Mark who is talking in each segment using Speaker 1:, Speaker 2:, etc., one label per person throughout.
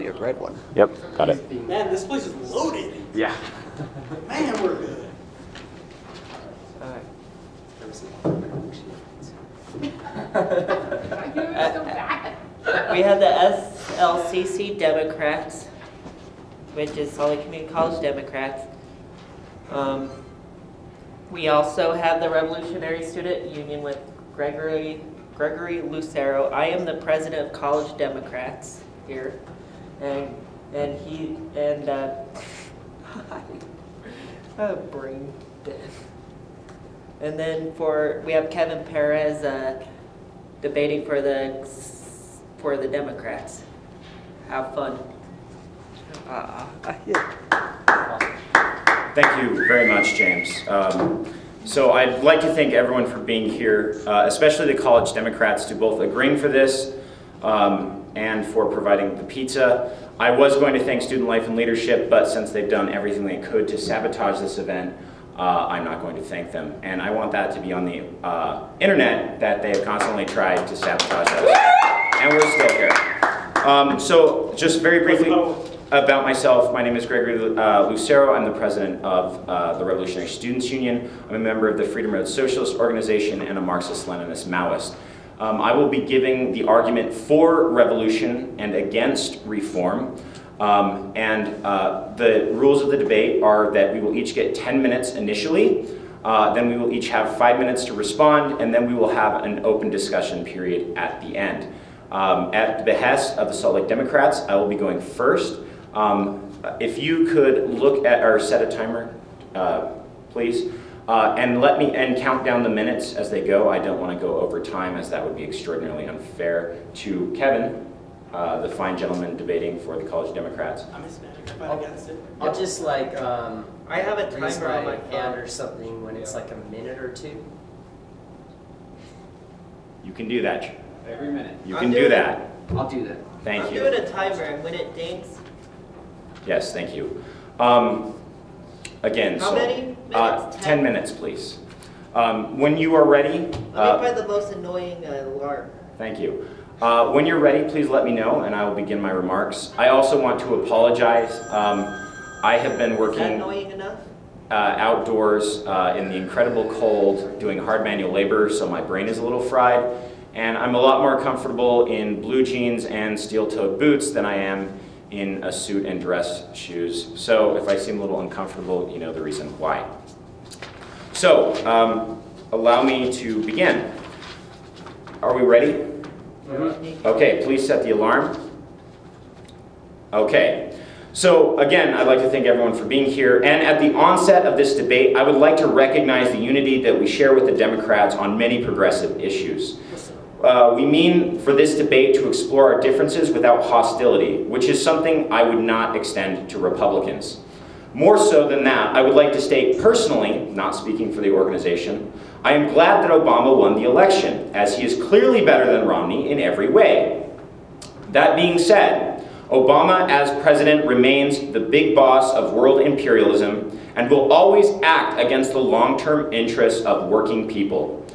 Speaker 1: a red one.
Speaker 2: Yep, got it.
Speaker 3: Man, this place is loaded.
Speaker 2: Yeah.
Speaker 3: Man, we're good.
Speaker 4: We have the SLCC Democrats, which is Salt Lake Community College Democrats. We also have the Revolutionary Student Union with Gregory Lucero. I am the president of College Democrats here, and brain dead. And then we have Kevin Perez debating for the Democrats. Have fun.
Speaker 5: Thank you very much, James. So I'd like to thank everyone for being here, especially the College Democrats, to both agreeing for this and for providing the pizza. I was going to thank Student Life and Leadership, but since they've done everything they could to sabotage this event, I'm not going to thank them. And I want that to be on the internet, that they have constantly tried to sabotage us. And we're still here. So just very briefly about myself, my name is Gregory Lucero. I'm the president of the Revolutionary Students Union. I'm a member of the Freedom Road Socialist Organization and a Marxist-Leninist Maoist. I will be giving the argument for revolution and against reform. The rules of the debate are that we will each get 10 minutes initially, then we will each have 5 minutes to respond, and then we will have an open discussion period at the end. At the behest of the Salt Lake Democrats, I will be going first. If you could look at or set a timer, please, and count down the minutes as they go. I don't want to go over time, as that would be extraordinarily unfair to Kevin, the fine gentleman debating for the College Democrats.
Speaker 3: I'm Hispanic. I fight against it.
Speaker 6: I'll just like
Speaker 4: I have a
Speaker 6: raise
Speaker 4: timer on my
Speaker 6: hand
Speaker 4: phone
Speaker 6: or something when it's like a minute or two.
Speaker 5: You can do that.
Speaker 7: Every minute.
Speaker 5: You can do that.
Speaker 7: I'll do that.
Speaker 5: Thank you.
Speaker 4: I'm doing a timer, and when it dings.
Speaker 5: Yes, thank you. Again,
Speaker 4: How many minutes?
Speaker 5: 10 minutes, please. When you are ready.
Speaker 4: Let me find the most annoying alarm.
Speaker 5: Thank you. When you're ready, please let me know, and I will begin my remarks. I also want to apologize. I have been working
Speaker 4: Is that annoying enough?
Speaker 5: Outdoors in the incredible cold, doing hard manual labor, so my brain is a little fried. And I'm a lot more comfortable in blue jeans and steel-toed boots than I am in a suit and dress shoes. So if I seem a little uncomfortable, you know the reason why. So, allow me to begin. Are we ready? Okay, please set the alarm. Okay, so again, I'd like to thank everyone for being here. And at the onset of this debate, I would like to recognize the unity that we share with the Democrats on many progressive issues. We mean for this debate to explore our differences without hostility, which is something I would not extend to Republicans. More so than that, I would like to state personally, not speaking for the organization, I am glad that Obama won the election, as he is clearly better than Romney in every way. That being said, Obama as president remains the big boss of world imperialism and will always act against the long-term interests of working people.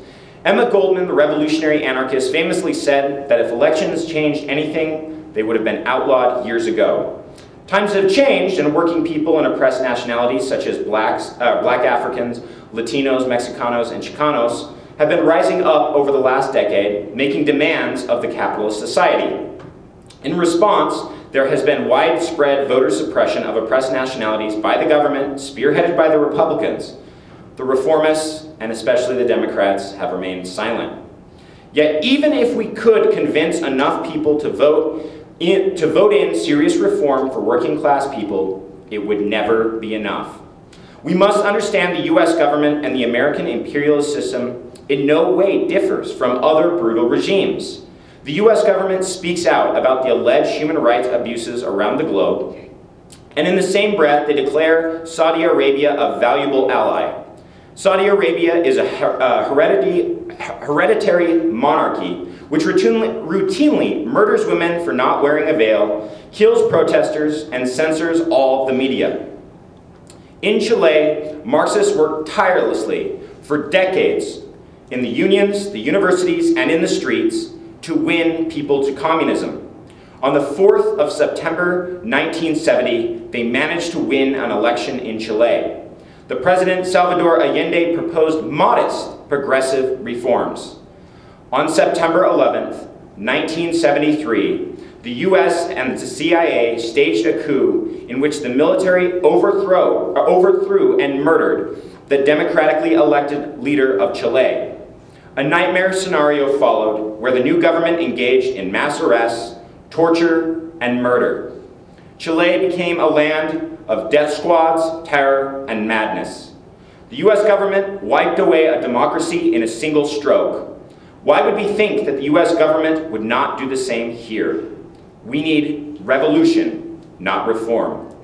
Speaker 5: Emma Goldman, the revolutionary anarchist, famously said that if elections changed anything, they would have been outlawed years ago. Times have changed, and working people and oppressed nationalities such as Black Africans, Latinos, Mexicanos, and Chicanos have been rising up over the last decade, making demands of the capitalist society. In response, there has been widespread voter suppression of oppressed nationalities by the government, spearheaded by the Republicans. The reformists, and especially the Democrats, have remained silent. Yet even if we could convince enough people to vote in serious reform for working class people, it would never be enough. We must understand the US government and the American imperialist system in no way differs from other brutal regimes. The US government speaks out about the alleged human rights abuses around the globe, and in the same breath they declare Saudi Arabia a valuable ally. Saudi Arabia is a hereditary monarchy which routinely murders women for not wearing a veil, kills protesters, and censors all the media. In Chile, Marxists worked tirelessly for decades in the unions, the universities, and in the streets to win people to communism. On the 4th of September 1970, they managed to win an election in Chile. The President Salvador Allende proposed modest progressive reforms. On September 11th, 1973, the US and the CIA staged a coup in which the military overthrew and murdered the democratically elected leader of Chile. A nightmare scenario followed where the new government engaged in mass arrests, torture, and murder. Chile became a land of death squads, terror, and madness. The US government wiped away a democracy in a single stroke. Why would we think that the US government would not do the same here? We need revolution, not reform.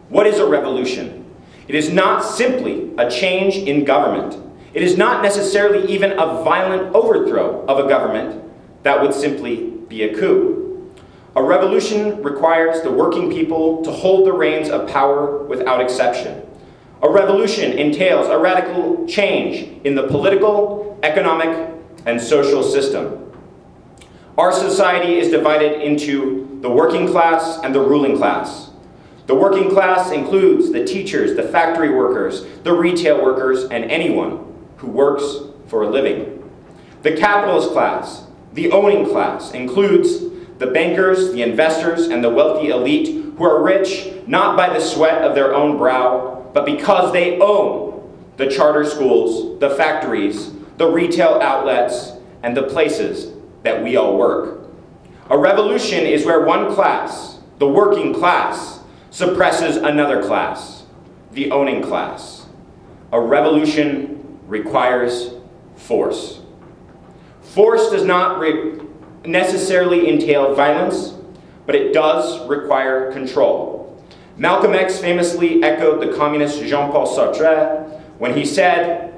Speaker 5: What is a revolution? It is not simply a change in government. It is not necessarily even a violent overthrow of a government. That would simply be a coup. A revolution requires the working people to hold the reins of power without exception. A revolution entails a radical change in the political, economic, and social system. Our society is divided into the working class and the ruling class. The working class includes the teachers, the factory workers, the retail workers, and anyone who works for a living. The capitalist class, the owning class, includes the bankers, the investors, and the wealthy elite who are rich not by the sweat of their own brow, but because they own the charter schools, the factories, the retail outlets, and the places that we all work. A revolution is where one class, the working class, suppresses another class, the owning class. A revolution requires force. Force does not necessarily entail violence, but it does require control. Malcolm X famously echoed the communist Jean-Paul Sartre when he said,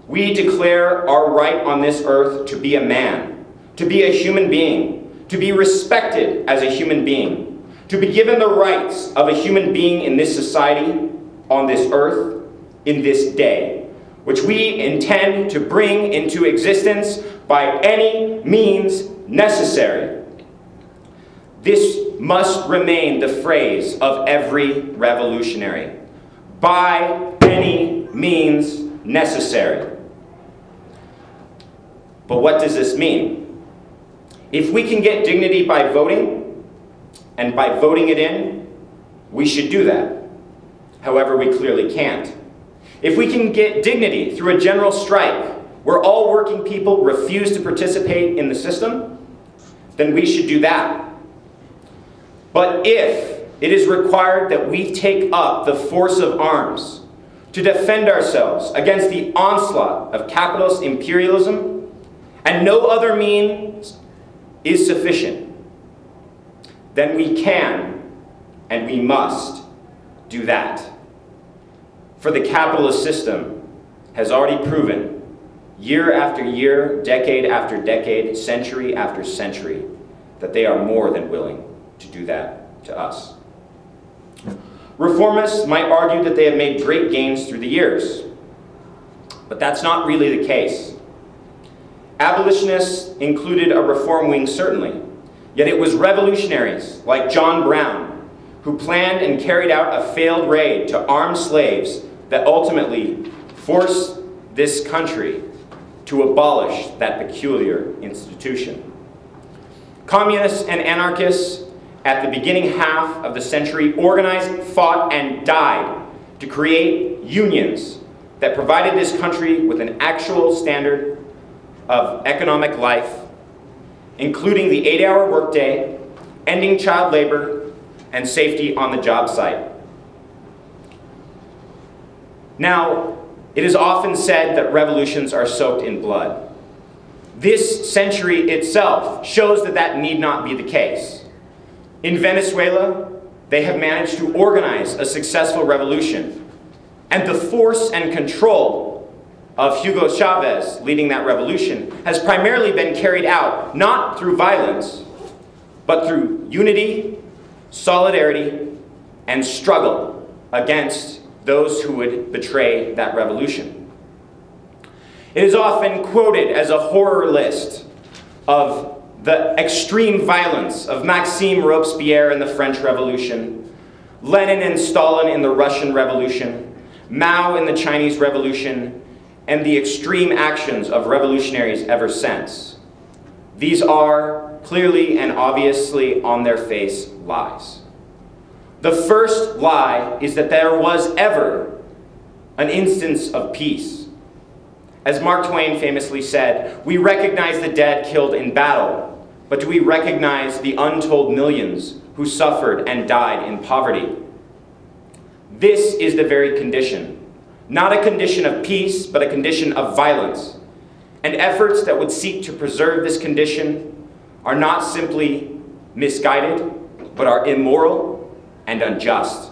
Speaker 5: "We declare our right on this earth to be a man, to be a human being, to be respected as a human being, to be given the rights of a human being in this society, on this earth, in this day, which we intend to bring into existence by any means necessary." This must remain the phrase of every revolutionary. By any means necessary. But what does this mean? If we can get dignity by voting, and by voting it in, we should do that. However, we clearly can't. If we can get dignity through a general strike, where all working people refuse to participate in the system, then we should do that. But if it is required that we take up the force of arms to defend ourselves against the onslaught of capitalist imperialism, and no other means is sufficient, then we can and we must do that. For the capitalist system has already proven, year after year, decade after decade, century after century, that they are more than willing to do that to us. Reformists might argue that they have made great gains through the years, but that's not really the case. Abolitionists included a reform wing, certainly, yet it was revolutionaries like John Brown who planned and carried out a failed raid to arm slaves that ultimately forced this country to abolish that peculiar institution. Communists and anarchists at the beginning half of the century organized, fought, and died to create unions that provided this country with an actual standard of economic life, including the 8-hour workday, ending child labor, and safety on the job site. Now, it is often said that revolutions are soaked in blood. This century itself shows that that need not be the case. In Venezuela, they have managed to organize a successful revolution, and the force and control of Hugo Chavez leading that revolution has primarily been carried out not through violence, but through unity, solidarity, and struggle against those who would betray that revolution. It is often quoted as a horror list of the extreme violence of Maxime Robespierre in the French Revolution, Lenin and Stalin in the Russian Revolution, Mao in the Chinese Revolution, and the extreme actions of revolutionaries ever since. These are clearly and obviously on their face lies. The first lie is that there was ever an instance of peace. As Mark Twain famously said, we recognize the dead killed in battle, but do we recognize the untold millions who suffered and died in poverty? This is the very condition. Not a condition of peace, but a condition of violence. And efforts that would seek to preserve this condition are not simply misguided, but are immoral and unjust.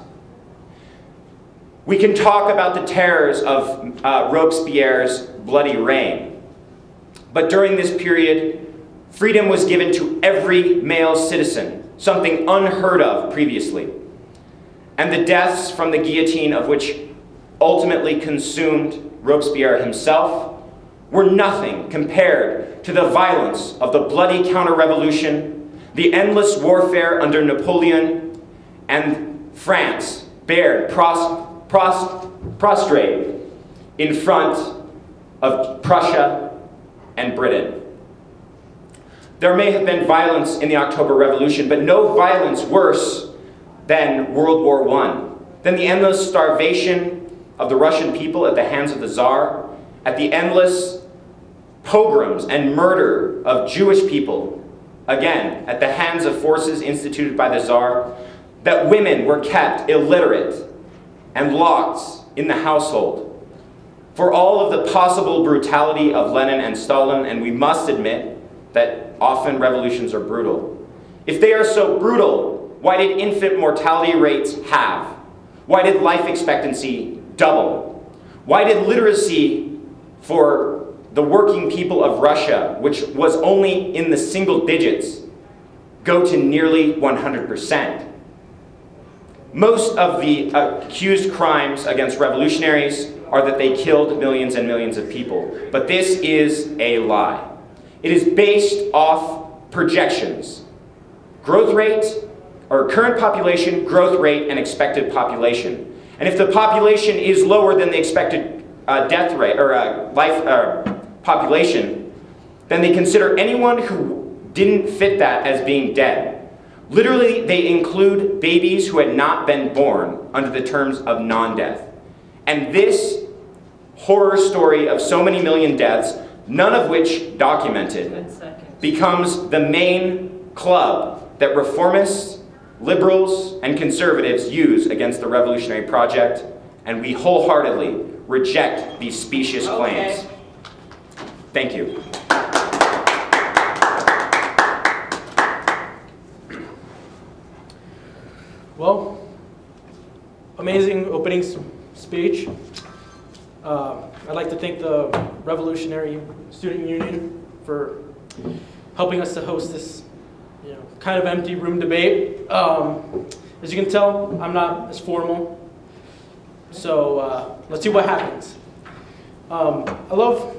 Speaker 5: We can talk about the terrors of Robespierre's bloody reign, but during this period, freedom was given to every male citizen, something unheard of previously. And the deaths from the guillotine, of which ultimately consumed Robespierre himself, were nothing compared to the violence of the bloody counter-revolution, the endless warfare under Napoleon, and France bared prostrate in front of Prussia and Britain. There may have been violence in the October Revolution, but no violence worse than World War I, than the endless starvation of the Russian people at the hands of the Tsar, at the endless pogroms and murder of Jewish people, again, at the hands of forces instituted by the Tsar, that women were kept illiterate and locked in the household. For all of the possible brutality of Lenin and Stalin, and we must admit that often revolutions are brutal. If they are so brutal, why did infant mortality rates halve? Why did life expectancy double? Why did literacy for the working people of Russia, which was only in the single digits, go to nearly 100%? Most of the accused crimes against revolutionaries are that they killed millions and millions of people. But this is a lie. It is based off projections. Growth rate, or current population, growth rate, and expected population. And if the population is lower than the expected death rate, or population, then they consider anyone who didn't fit that as being dead. Literally, they include babies who had not been born under the terms of non-death. And this horror story of so many million deaths, none of which documented, becomes the main club that reformists, liberals, and conservatives use against the revolutionary project, and we wholeheartedly reject these specious claims. Thank you.
Speaker 1: Well, amazing opening speech. I'd like to thank the Revolutionary Student Union for helping us to host this kind of empty room debate. As you can tell, I'm not as formal, so let's see what happens. I love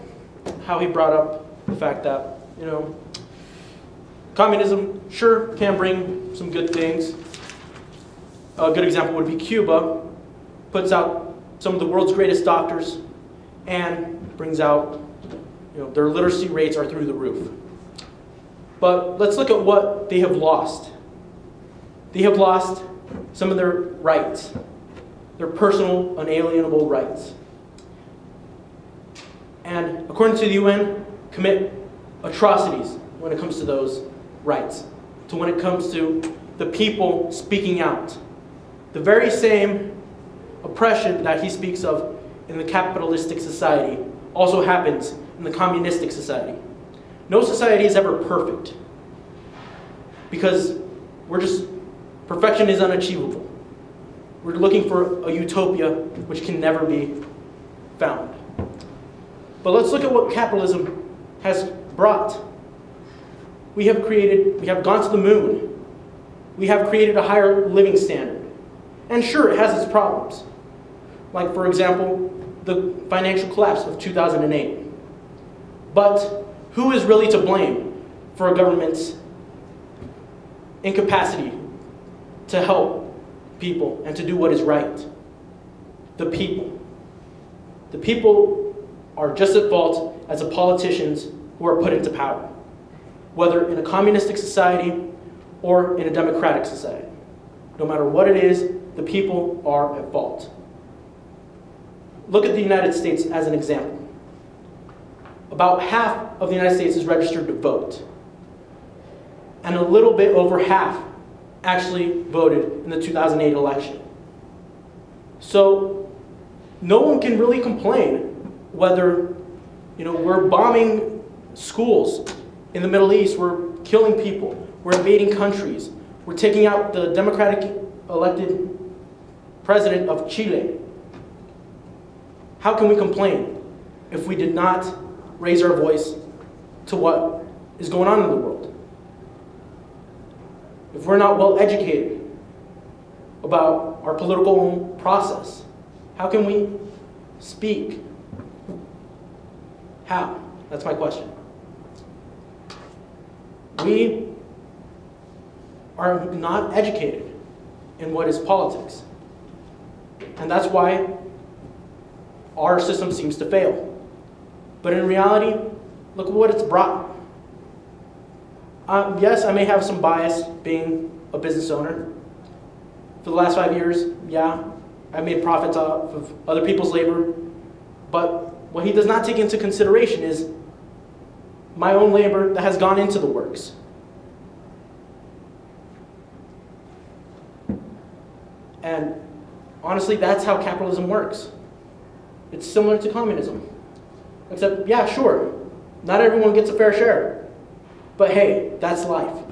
Speaker 1: how he brought up the fact that, communism sure can bring some good things. A good example would be Cuba, puts out some of the world's greatest doctors and brings out, their literacy rates are through the roof. But let's look at what they have lost. They have lost some of their rights, their personal, unalienable rights. And according to the UN, commit atrocities when it comes to those rights, to when it comes to the people speaking out. The very same oppression that he speaks of in the capitalistic society also happens in the communistic society. No society is ever perfect because perfection is unachievable. We're looking for a utopia which can never be found. But let's look at what capitalism has brought. We have gone to the moon. We have created a higher living standard. And sure, it has its problems. Like, for example, the financial collapse of 2008. But who is really to blame for a government's incapacity to help people and to do what is right? The people. The people are just at fault as the politicians who are put into power, whether in a communistic society or in a democratic society. No matter what it is, the people are at fault. Look at the United States as an example. About half of the United States is registered to vote, and a little bit over half actually voted in the 2008 election. So no one can really complain whether we're bombing schools in the Middle East, we're killing people, we're invading countries, we're taking out the democratic elected president of Chile. How can we complain if we did not raise our voice to what is going on in the world? If we're not well educated about our political process, how can we speak? How? That's my question. We are not educated in what is politics. And that's why our system seems to fail. But in reality, look at what it's brought. Yes, I may have some bias being a business owner. For the last 5 years, yeah, I made profits off of other people's labor. But what he does not take into consideration is my own labor that has gone into the works. And honestly, that's how capitalism works. It's similar to communism. Except, yeah, sure, not everyone gets a fair share. But hey, that's life.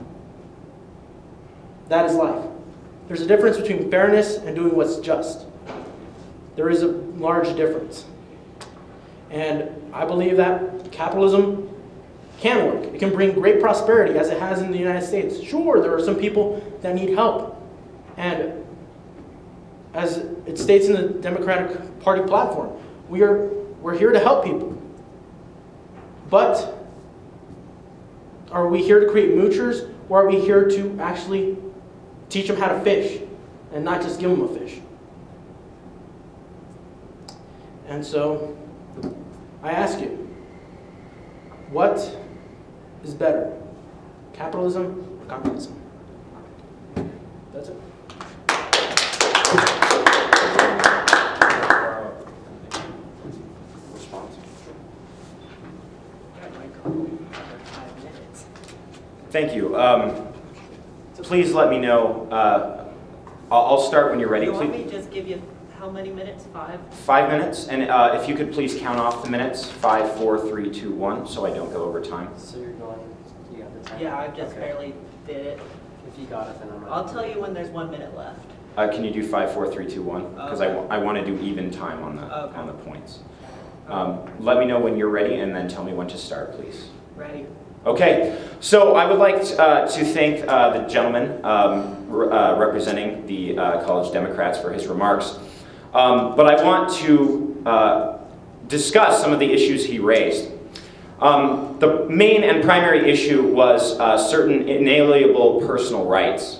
Speaker 1: That is life. There's a difference between fairness and doing what's just. There is a large difference. And I believe that capitalism can work. It can bring great prosperity, as it has in the United States. Sure, there are some people that need help. And as it states in the Democratic Party platform, we're here to help people. But are we here to create moochers, or are we here to actually teach them how to fish and not just give them a fish? And so I ask you, what is better, capitalism or communism? That's it.
Speaker 5: Thank you. Please let me know. I'll start when you're ready.
Speaker 4: You want me to just give you how many minutes? 5?
Speaker 5: 5 minutes, and if you could please count off the minutes. 5, 4, 3, 2, 1, so I don't go over time.
Speaker 6: So you're going, you got the time?
Speaker 4: Yeah, I just
Speaker 6: Okay.
Speaker 4: barely did it.
Speaker 6: If you got it, then I'm ready.
Speaker 4: I'll tell you when there's 1 minute left.
Speaker 5: Can you do 5, 4, 3, 2, 1? Because
Speaker 4: Okay.
Speaker 5: I want to do even time on the
Speaker 4: Okay.
Speaker 5: on the points. Let me know when you're ready, and then tell me when to start, please.
Speaker 4: Ready?
Speaker 5: Okay, so I would like to thank the gentleman representing the College Democrats for his remarks. But I want to discuss some of the issues he raised. The main and primary issue was certain inalienable personal rights.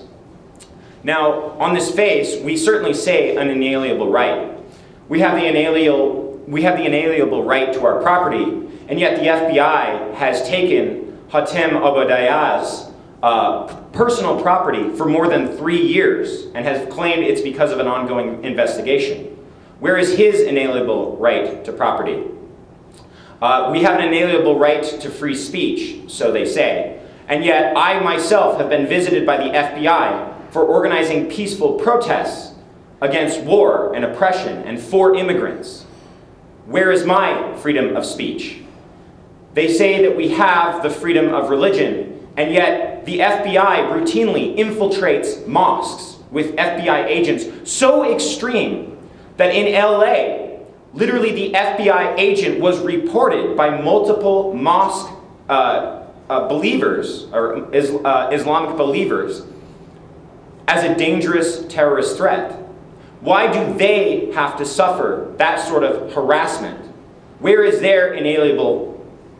Speaker 5: Now, on this face, we certainly say an inalienable right. We have the inalienable right to our property, and yet the FBI has taken Hatem Obadiah's personal property for more than 3 years and has claimed it's because of an ongoing investigation. Where is his inalienable right to property? We have an inalienable right to free speech, so they say. And yet I myself have been visited by the FBI for organizing peaceful protests against war and oppression and for immigrants. Where is my freedom of speech? They say that we have the freedom of religion, and yet the FBI routinely infiltrates mosques with FBI agents so extreme that in LA, literally the FBI agent was reported by multiple mosque believers, or Islamic believers, as a dangerous terrorist threat. Why do they have to suffer that sort of harassment? Where is their inalienable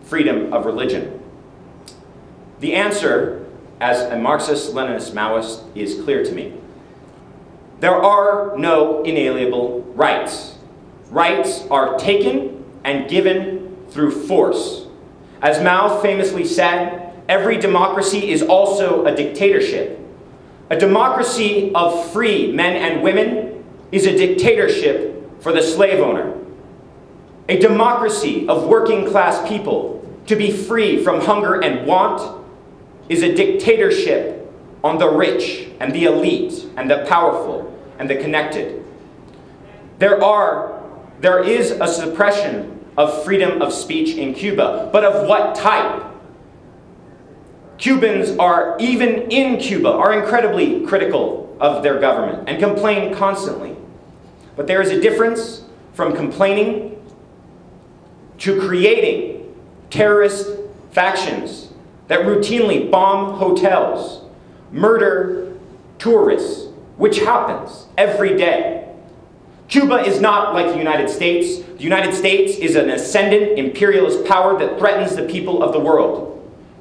Speaker 5: freedom of religion? The answer, as a Marxist-Leninist Maoist, is clear to me. There are no inalienable rights. Rights are taken and given through force. As Mao famously said, every democracy is also a dictatorship. A democracy of free men and women is a dictatorship for the slave owner. A democracy of working class people to be free from hunger and want is a dictatorship on the rich and the elite and the powerful and the connected. There is a suppression of freedom of speech in Cuba, but of what type? Cubans even in Cuba, are incredibly critical of their government and complain constantly. But there is a difference from complaining to creating terrorist factions that routinely bomb hotels, murder tourists, which happens every day. Cuba is not like the United States. The United States is an ascendant imperialist power that threatens the people of the world.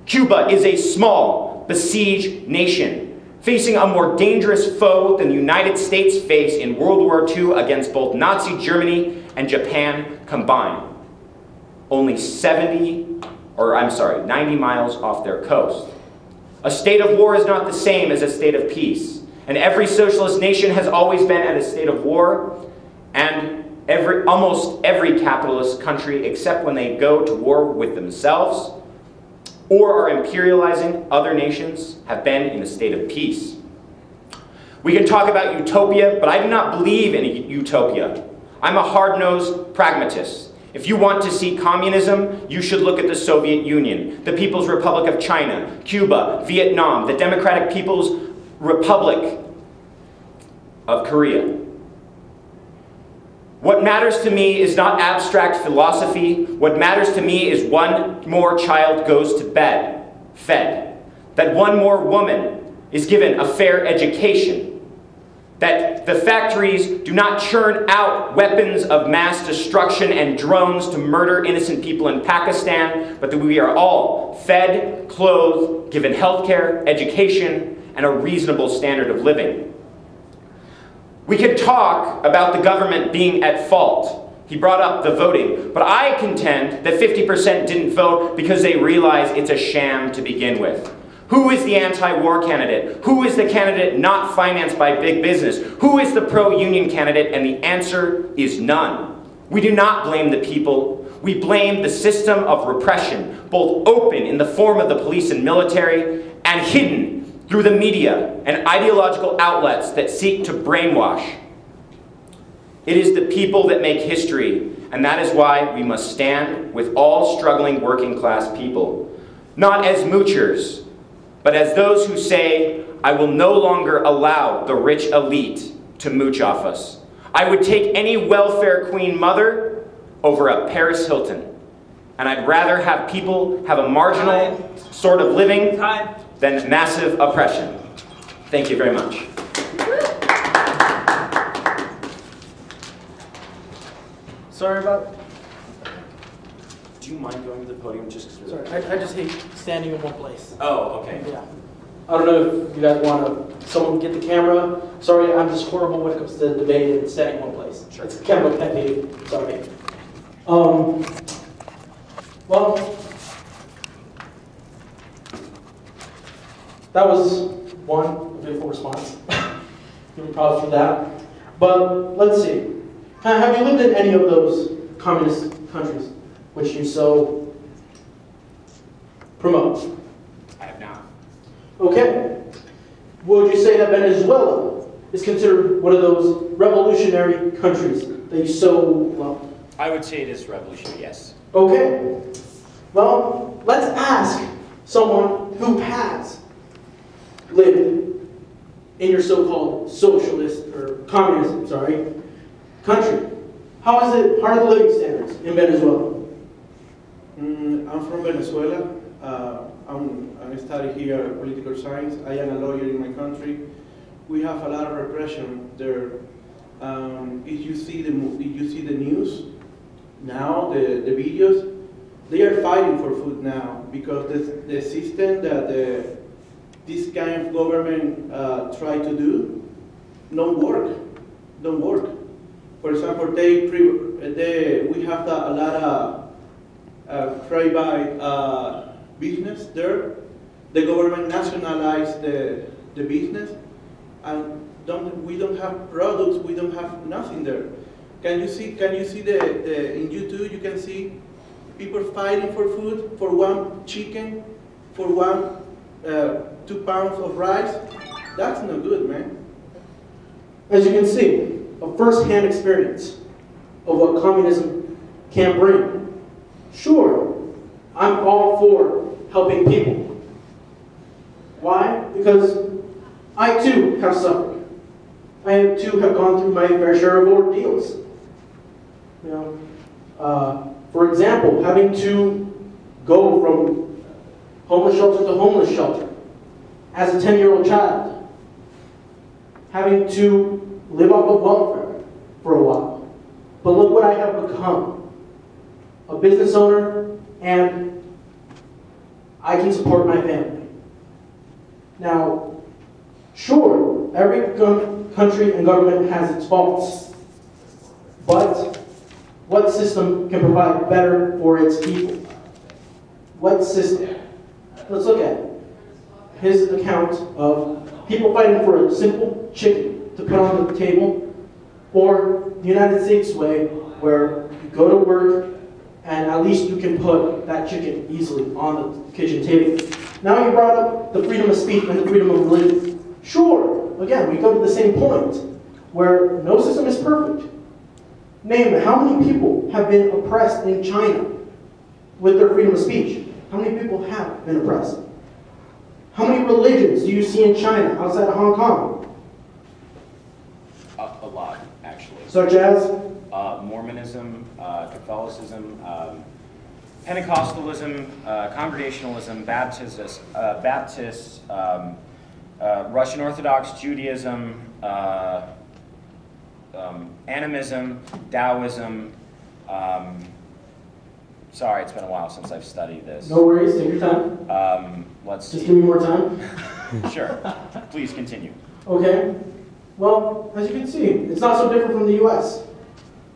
Speaker 5: Cuba is a small, besieged nation, facing a more dangerous foe than the United States faced in World War II against both Nazi Germany and Japan combined. Only 90 miles off their coast. A state of war is not the same as a state of peace. And every socialist nation has always been at a state of war, and almost every capitalist country, except when they go to war with themselves or are imperializing other nations, have been in a state of peace. We can talk about utopia, but I do not believe in a utopia. I'm a hard-nosed pragmatist. If you want to see communism, you should look at the Soviet Union, the People's Republic of China, Cuba, Vietnam, the Democratic People's Republic of Korea. What matters to me is not abstract philosophy. What matters to me is one more child goes to bed, fed. That one more woman is given a fair education. That the factories do not churn out weapons of mass destruction and drones to murder innocent people in Pakistan, but that we are all fed, clothed, given healthcare, education, and a reasonable standard of living. We can talk about the government being at fault. He brought up the voting, but I contend that 50% didn't vote because they realize it's a sham to begin with. Who is the anti-war candidate? Who is the candidate not financed by big business? Who is the pro-union candidate? And the answer is none. We do not blame the people. We blame the system of repression, both open in the form of the police and military, and hidden through the media and ideological outlets that seek to brainwash. It is the people that make history, and that is why we must stand with all struggling working class people, not as moochers, but as those who say, I will no longer allow the rich elite to mooch off us. I would take any welfare queen mother over a Paris Hilton, and I'd rather have people have a marginal sort of living than massive oppression. Thank you very much.
Speaker 1: Sorry about.
Speaker 5: Do you mind going to the podium just because?
Speaker 1: Sorry, I just hate standing in one place.
Speaker 5: Oh, okay.
Speaker 1: Yeah. I don't know if you guys want to, someone get the camera. Sorry, I'm just horrible when it comes to debate and standing in one place.
Speaker 5: Sure.
Speaker 1: It's kind of a pet peeve. Sorry. Well, that was one beautiful response. Give me props for that. But let's see. Have you lived in any of those communist countries which you so promote?
Speaker 5: I have not.
Speaker 1: Okay. Would you say that Venezuela is considered one of those revolutionary countries that you so love?
Speaker 5: I would say it is revolutionary, yes.
Speaker 1: Okay. Well, let's ask someone who has lived in your so-called socialist or communist, country. How are the living standards in Venezuela?
Speaker 2: I'm from Venezuela. I study here political science. I am a lawyer in my country. We have a lot of repression there. If you see the news now, the videos, they are fighting for food now. because the system that this kind of government try to do don't work. For example, we have a lot of private business there. The government nationalized the business, and we don't have products. We don't have nothing there. Can you see in YouTube? You can see people fighting for food, for one chicken, for 2 pounds of rice. That's not good, man.
Speaker 1: As you can see, a first-hand experience of what communism can bring. Sure, I'm all for helping people. Why? Because I too have suffered. I too have gone through my fair share of ordeals. You know, for example, having to go from homeless shelter to homeless shelter as a 10-year-old child, having to live off of welfare for a while. But look what I have become. A business owner, and I can support my family. Now, sure, every country and government has its faults, but what system can provide better for its people? What system? Let's look at his account of people fighting for a simple chicken to put on the table, or the United States way, where you go to work and at least you can put that chicken easily on the kitchen table. Now you brought up the freedom of speech and the freedom of religion. Sure, again, we go to the same point, where no system is perfect. Name how many people have been oppressed in China with their freedom of speech? How many people have been oppressed? How many religions do you see in China outside of Hong Kong?
Speaker 5: A lot, actually.
Speaker 1: Such as?
Speaker 5: Mormonism, Catholicism, Pentecostalism, Congregationalism, Baptists, Russian Orthodox, Judaism, Animism, Taoism. Sorry, it's been a while since I've studied this.
Speaker 1: No worries, take your time.
Speaker 5: Let's
Speaker 1: Just
Speaker 5: see.
Speaker 1: give me more time.
Speaker 5: Sure. Please continue.
Speaker 1: Okay. Well, as you can see, it's not so different from the US,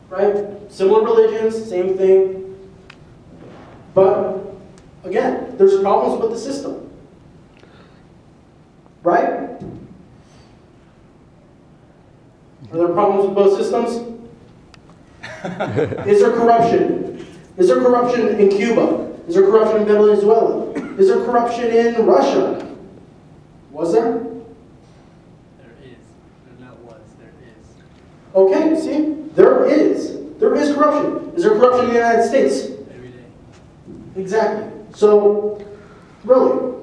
Speaker 1: right? Similar religions, same thing. But, again, there's problems with the system. Right? Are there problems with both systems? Is there corruption? Is there corruption in Cuba? Is there corruption in Venezuela? Is there corruption in Russia? Was there?
Speaker 3: There is. There not was. There is.
Speaker 1: Okay, see? There is. There is corruption. Is there corruption in the United States?
Speaker 3: Every day.
Speaker 1: Exactly. So, really,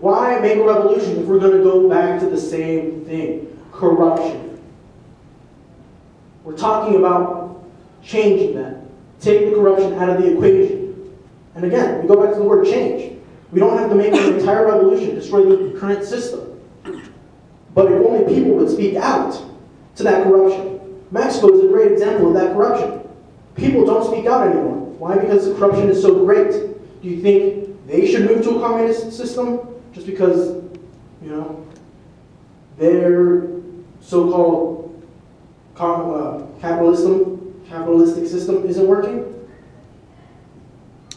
Speaker 1: why make a revolution if we're going to go back to the same thing? Corruption. We're talking about changing that. Take the corruption out of the equation. And again, we go back to the word change. We don't have to make an entire revolution, destroy the current system. But if only people would speak out to that corruption. Mexico is a great example of that corruption. People don't speak out anymore. Why? Because the corruption is so great. Do you think they should move to a communist system just because, you know, their so-called capitalistic system isn't working?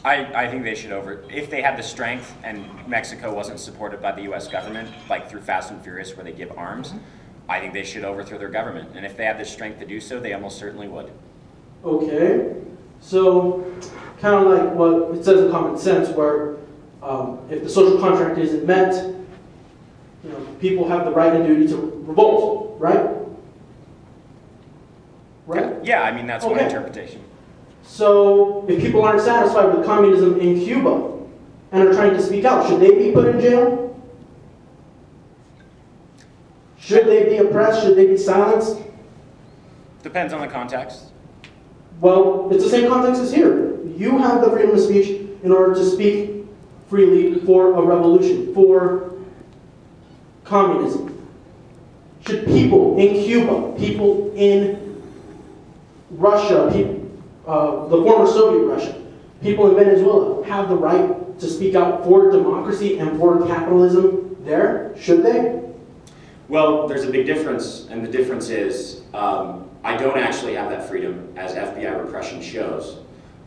Speaker 5: I think they should if they had the strength and Mexico wasn't supported by the US government, like through Fast and Furious where they give arms, I think they should overthrow their government. And if they had the strength to do so, they almost certainly would.
Speaker 1: Okay. So, kind of like what it says in common sense, where if the social contract isn't met, you know, people have the right and duty to revolt, right? Right?
Speaker 5: Yeah, I mean, that's one
Speaker 1: Okay.
Speaker 5: interpretation.
Speaker 1: So, if people aren't satisfied with communism in Cuba and are trying to speak out, should they be put in jail? Should they be oppressed? Should they be silenced?
Speaker 5: Depends on the context.
Speaker 1: Well, it's the same context as here. You have the freedom of speech in order to speak freely for a revolution, for communism. Should people in Cuba, people in Russia, the former Soviet Russia, people in Venezuela have the right to speak out for democracy and for capitalism there? Should they?
Speaker 5: Well, there's a big difference, and the difference is I don't actually have that freedom, as FBI repression shows.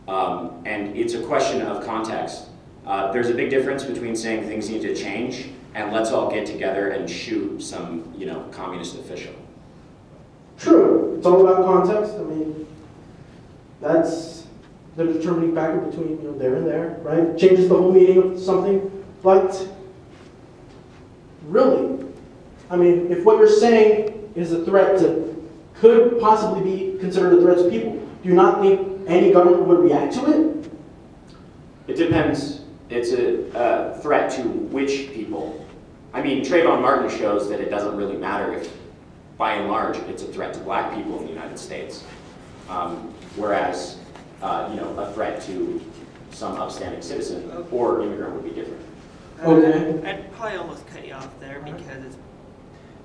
Speaker 5: And it's a question of context. There's a big difference between saying things need to change and let's all get together and shoot some, communist official.
Speaker 1: True. It's all about context. I mean, that's the determining factor between there and there, right? Changes the whole meaning of something. But really, I mean, if what you're saying is a threat could possibly be considered a threat to people, do you not think any government would react to it?
Speaker 5: It depends. It's a threat to which people. I mean, Trayvon Martin shows that it doesn't really matter if, by and large, it's a threat to black people in the United States. Whereas, a threat to some upstanding citizen or immigrant would be different.
Speaker 1: Okay.
Speaker 4: I'd probably almost cut you off there because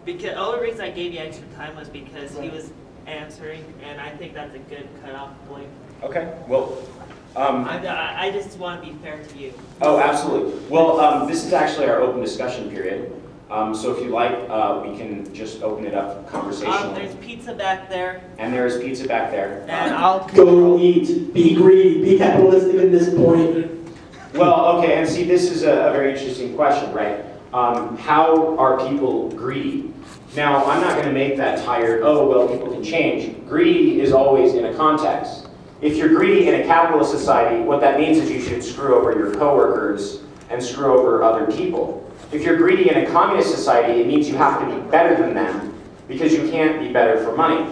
Speaker 4: the only reason I gave you extra time was because he was answering, and I think that's a good cutoff point.
Speaker 5: Okay, well,
Speaker 4: I just want to be fair to you.
Speaker 5: Oh, absolutely. Well, this is actually our open discussion period. So if you like, we can just open it up conversationally.
Speaker 4: There's pizza back there.
Speaker 5: And there is pizza back there.
Speaker 4: And I'll
Speaker 1: go eat, be greedy, be capitalistic at this point.
Speaker 5: Well, okay, and see, this is a very interesting question, right? How are people greedy? Now, I'm not going to make that tired, oh, well, people can change. Greedy is always in a context. If you're greedy in a capitalist society, what that means is you should screw over your coworkers and screw over other people. If you're greedy in a communist society, it means you have to be better than them because you can't be better for money.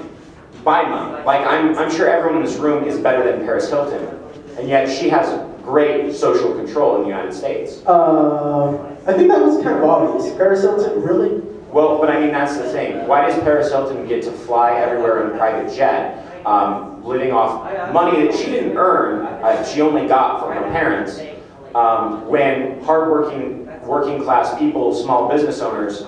Speaker 5: Buy money. Like, I'm sure everyone in this room is better than Paris Hilton, and yet she has great social control in the United States.
Speaker 1: I think that was kind of obvious. Paris Hilton, really?
Speaker 5: Well, but I mean, that's the thing. Why does Paris Hilton get to fly everywhere in a private jet, living off money that she didn't earn, she only got from her parents, when hardworking, working class people, small business owners,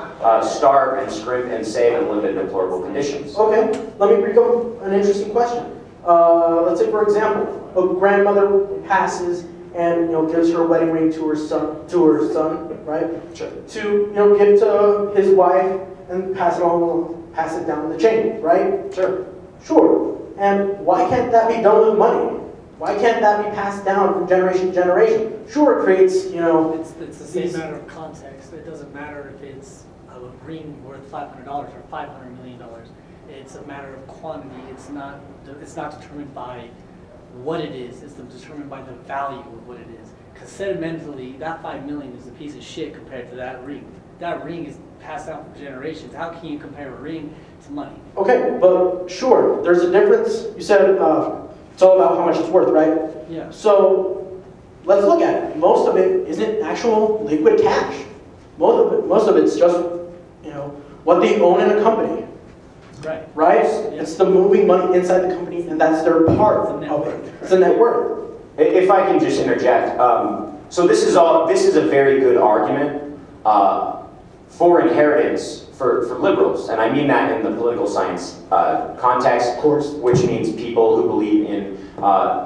Speaker 5: starve and scrimp and save and live in deplorable conditions?
Speaker 1: Okay, let me bring up an interesting question. Let's say, for example, a grandmother passes and gives her wedding ring to her son, right?
Speaker 5: Sure.
Speaker 1: To give to his wife and pass it down the chain, right?
Speaker 5: Sure.
Speaker 1: Sure. And why can't that be done with money? Why can't that be passed down from generation to generation? Sure, it creates,
Speaker 3: It's the same matter of context. It doesn't matter if it's a ring worth $500 or $500 million. It's a matter of quantity. It's not determined by what it is. It's determined by the value of what it is. Because sentimentally, that $5 million is a piece of shit compared to that ring. That ring is passed down for generations. How can you compare a ring to money?
Speaker 1: Okay, but sure, there's a difference. You said it's all about how much it's worth, right?
Speaker 3: Yeah.
Speaker 1: So let's look at it. Most of it isn't actual liquid cash. Most of it's just what they own in a company.
Speaker 3: Right.
Speaker 1: Right?
Speaker 3: Yeah.
Speaker 1: It's the moving money inside the company, and that's their part of it. It's the net worth.
Speaker 5: If I can just interject, so this is a very good argument for inheritance for liberals, and I mean that in the political science context, of course, which means people who believe in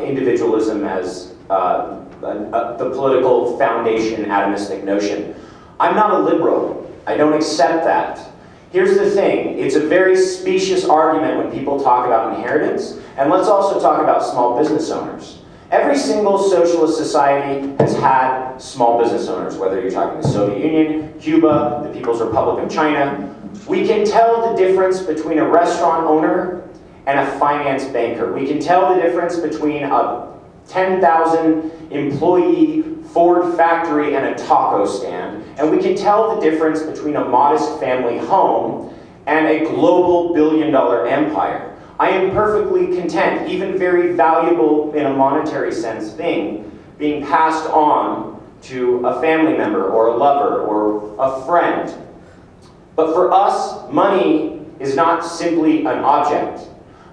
Speaker 5: individualism as the political foundation atomistic notion. I'm not a liberal. I don't accept that. Here's the thing, it's a very specious argument when people talk about inheritance, and let's also talk about small business owners. Every single socialist society has had small business owners, whether you're talking the Soviet Union, Cuba, the People's Republic of China. We can tell the difference between a restaurant owner and a finance banker. We can tell the difference between a 10,000 employee Ford factory and a taco stand, and we can tell the difference between a modest family home and a global billion-dollar empire. I am perfectly content, even very valuable in a monetary sense thing, being passed on to a family member or a lover or a friend. But for us, money is not simply an object.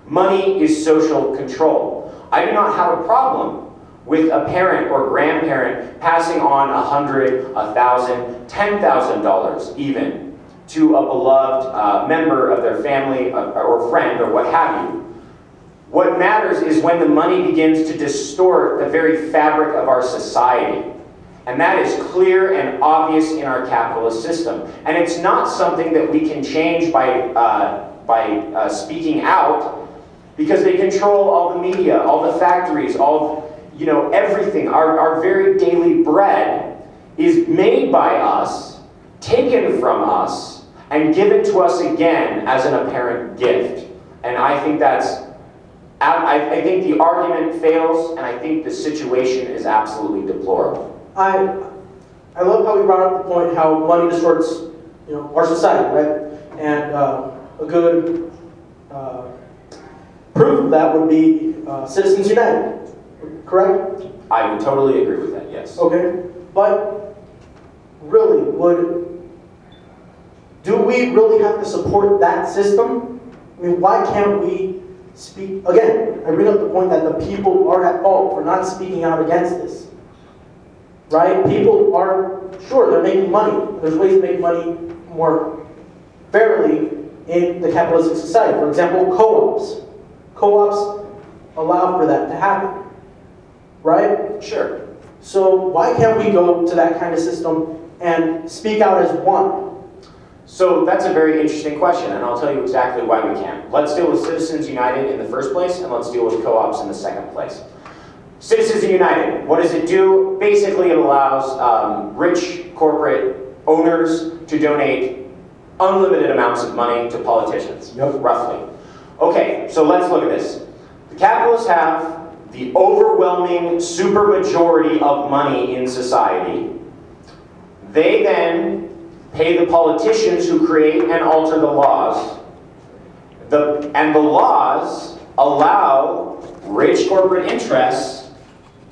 Speaker 5: Money is social control. I do not have a problem with a parent or grandparent passing on $100, $1,000, $10,000 even to a beloved member of their family or friend or what have you. What matters is when the money begins to distort the very fabric of our society. And that is clear and obvious in our capitalist system. And it's not something that we can change by speaking out, because they control all the media, all the factories, all, everything. Our very daily bread is made by us, taken from us, and given to us again as an apparent gift. And I think I think the argument fails, and I think the situation is absolutely deplorable.
Speaker 1: I love how we brought up the point how money distorts, our society, right? And a good proof of that would be Citizens United, correct?
Speaker 5: I would totally agree with that, yes.
Speaker 1: Okay, but really, do we really have to support that system? I mean, why can't we speak, again, I bring up the point that the people are at fault for not speaking out against this. Right? People are, sure, they're making money. There's ways to make money more fairly in the capitalistic society. For example, co-ops. Co-ops allow for that to happen. Right?
Speaker 5: Sure.
Speaker 1: So why can't we go to that kind of system and speak out as one?
Speaker 5: So that's a very interesting question, and I'll tell you exactly why we can't. Let's deal with Citizens United in the first place, and let's deal with co-ops in the second place. Citizens United, what does it do? Basically, it allows rich corporate owners to donate unlimited amounts of money to politicians, roughly. Okay, so let's look at this. The capitalists have the overwhelming supermajority of money in society. They then pay the politicians who create and alter the laws. And the laws allow rich corporate interests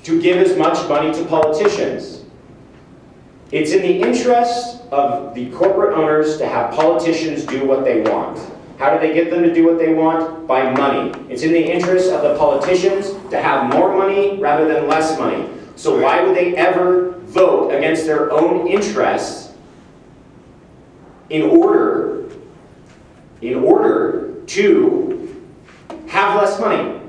Speaker 5: to give as much money to politicians. It's in the interest of the corporate owners to have politicians do what they want. How do they get them to do what they want? By money. It's in the interest of the politicians to have more money rather than less money. So why would they ever vote against their own interests in order to have less money?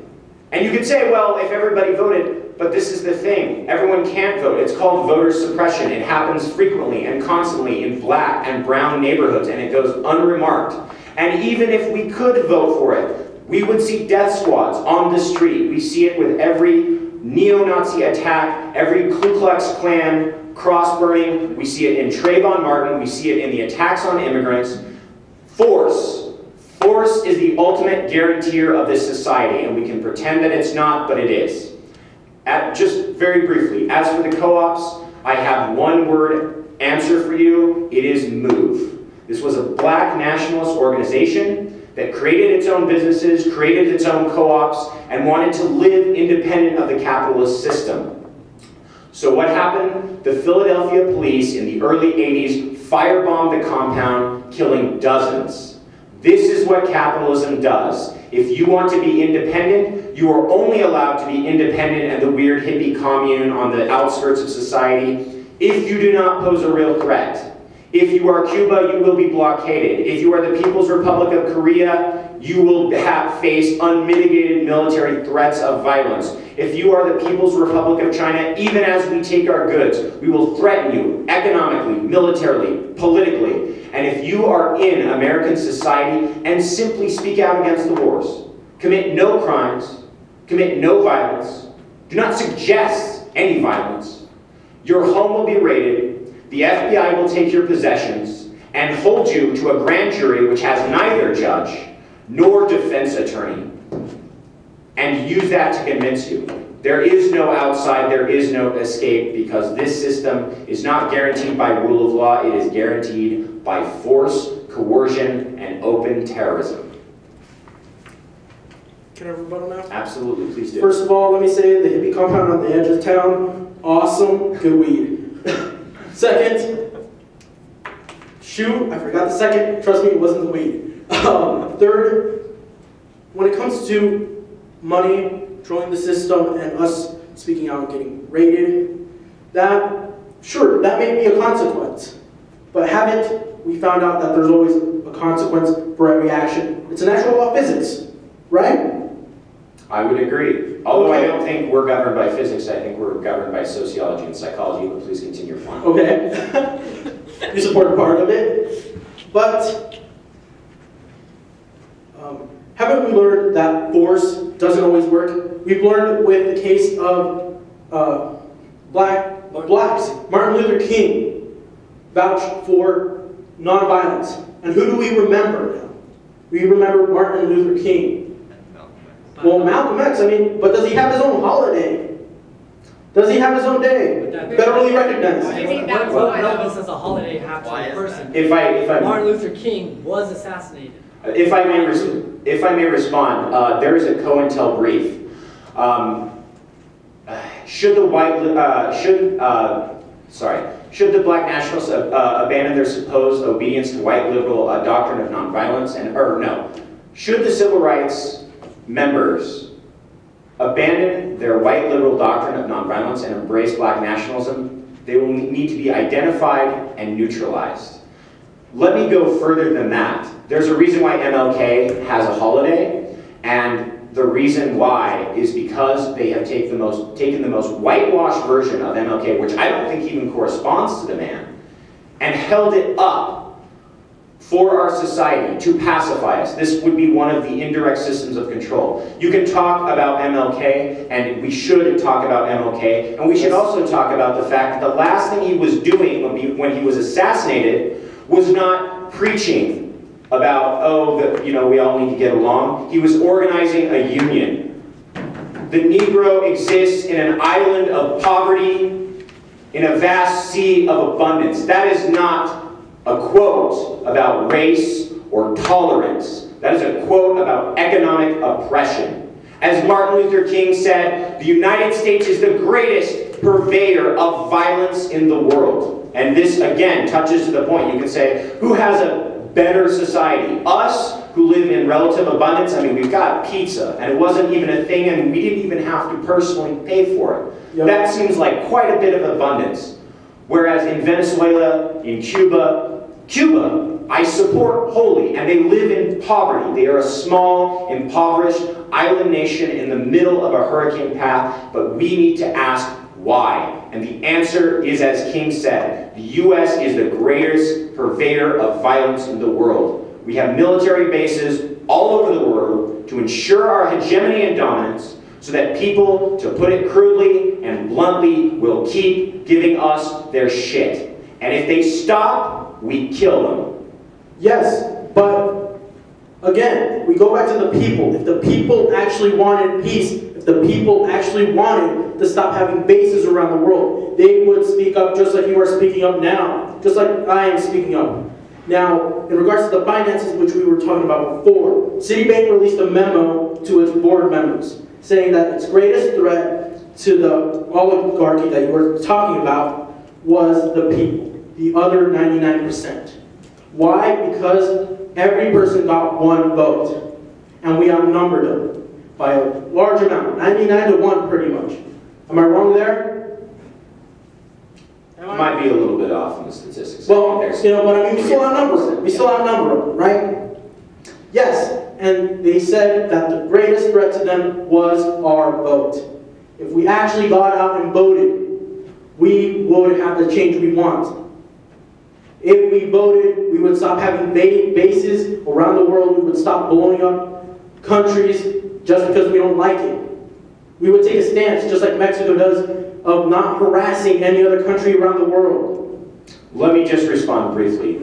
Speaker 5: And you could say, well, if everybody voted, but this is the thing, everyone can't vote. It's called voter suppression. It happens frequently and constantly in black and brown neighborhoods, and it goes unremarked. And even if we could vote for it, we would see death squads on the street. We see it with every neo-Nazi attack, every Ku Klux Klan cross-burning. We see it in Trayvon Martin. We see it in the attacks on immigrants. Force is the ultimate guarantor of this society, and we can pretend that it's not, but it is. Just very briefly, as for the co-ops, I have one word answer for you. It is MOVE. This was a black nationalist organization that created its own businesses, created its own co-ops, and wanted to live independent of the capitalist system. So what happened? The Philadelphia police in the early 80s firebombed the compound, killing dozens. This is what capitalism does. If you want to be independent, you are only allowed to be independent and the weird hippie commune on the outskirts of society if you do not pose a real threat. If you are Cuba, you will be blockaded. If you are the People's Republic of Korea, you will face unmitigated military threats of violence. If you are the People's Republic of China, even as we take our goods, we will threaten you economically, militarily, politically. And if you are in American society and simply speak out against the wars, commit no crimes, commit no violence, do not suggest any violence, your home will be raided, the FBI will take your possessions and hold you to a grand jury which has neither judge nor defense attorney, and use that to convince you. There is no outside, there is no escape, because this system is not guaranteed by rule of law, it is guaranteed by force, coercion, and open terrorism.
Speaker 1: Can I rebuttal now?
Speaker 5: Absolutely, please do.
Speaker 1: First of all, let me say the hippie compound on the edge of town, awesome, good weed. Second, shoot, I forgot the second, trust me, it wasn't the weed. Third, when it comes to money, controlling the system, and us speaking out and getting raided, sure, that may be a consequence. But haven't we found out that there's always a consequence for every action? It's a natural law of physics, right?
Speaker 5: I would agree. Although I don't think we're governed by physics, I think we're governed by sociology and psychology, but please continue your point.
Speaker 1: Okay. You support part of it, but haven't we learned that force doesn't always work? We've learned with the case of blacks. Martin Luther King vouched for nonviolence. And who do we remember now? We remember Martin Luther King. Well, Malcolm X, I mean, but does he have his own holiday? Does he have his own day? Federally recognized.
Speaker 3: What relevance does a holiday have to a person?
Speaker 5: If I
Speaker 3: Martin Luther King was assassinated.
Speaker 5: If I may respond, there is a COINTEL brief. Should the black nationalists abandon their supposed obedience to white liberal doctrine of nonviolence, should the civil rights members abandon their white liberal doctrine of nonviolence and embrace black nationalism, they will need to be identified and neutralized. Let me go further than that. There's a reason why MLK has a holiday, and the reason why is because they have taken the most whitewashed version of MLK, which I don't think even corresponds to the man, and held it up for our society to pacify us. This would be one of the indirect systems of control. You can talk about MLK, and we should talk about MLK, and we should also talk about the fact that the last thing he was doing when he was assassinated was not preaching about, we all need to get along. He was organizing a union. The Negro exists in an island of poverty, in a vast sea of abundance. That is not a quote about race or tolerance. That is a quote about economic oppression. As Martin Luther King said, the United States is the greatest purveyor of violence in the world. And this, again, touches to the point. You can say, who has a better society? Us, who live in relative abundance? I mean, we've got pizza, and it wasn't even a thing, and we didn't even have to personally pay for it. Yep. That seems like quite a bit of abundance. Whereas in Venezuela, in Cuba, I support wholly, and they live in poverty. They are a small, impoverished island nation in the middle of a hurricane path, but we need to ask why. And the answer is, as King said, the U.S. is the greatest purveyor of violence in the world. We have military bases all over the world to ensure our hegemony and dominance, so that people, to put it crudely and bluntly, will keep giving us their shit. And if they stop, we kill them.
Speaker 1: Yes, but again, we go back to the people. If the people actually wanted peace, if the people actually wanted to stop having bases around the world, they would speak up just like you are speaking up now, just like I am speaking up. Now, in regards to the finances which we were talking about before, Citibank released a memo to its board members saying that its greatest threat to the oligarchy that you were talking about was the people, the other 99%. Why? Because every person got one vote, and we outnumbered them by a large amount, 99 to 1 pretty much. Am I wrong there?
Speaker 5: Might be a little bit off in the statistics.
Speaker 1: Well, but I mean, we still outnumber them. We still outnumber them, right? Yes, and they said that the greatest threat to them was our vote. If we actually got out and voted, we would have the change we want. If we voted, we would stop having bases around the world. We would stop blowing up countries just because we don't like it. We would take a stance, just like Mexico does, of not harassing any other country around the world.
Speaker 5: Let me just respond briefly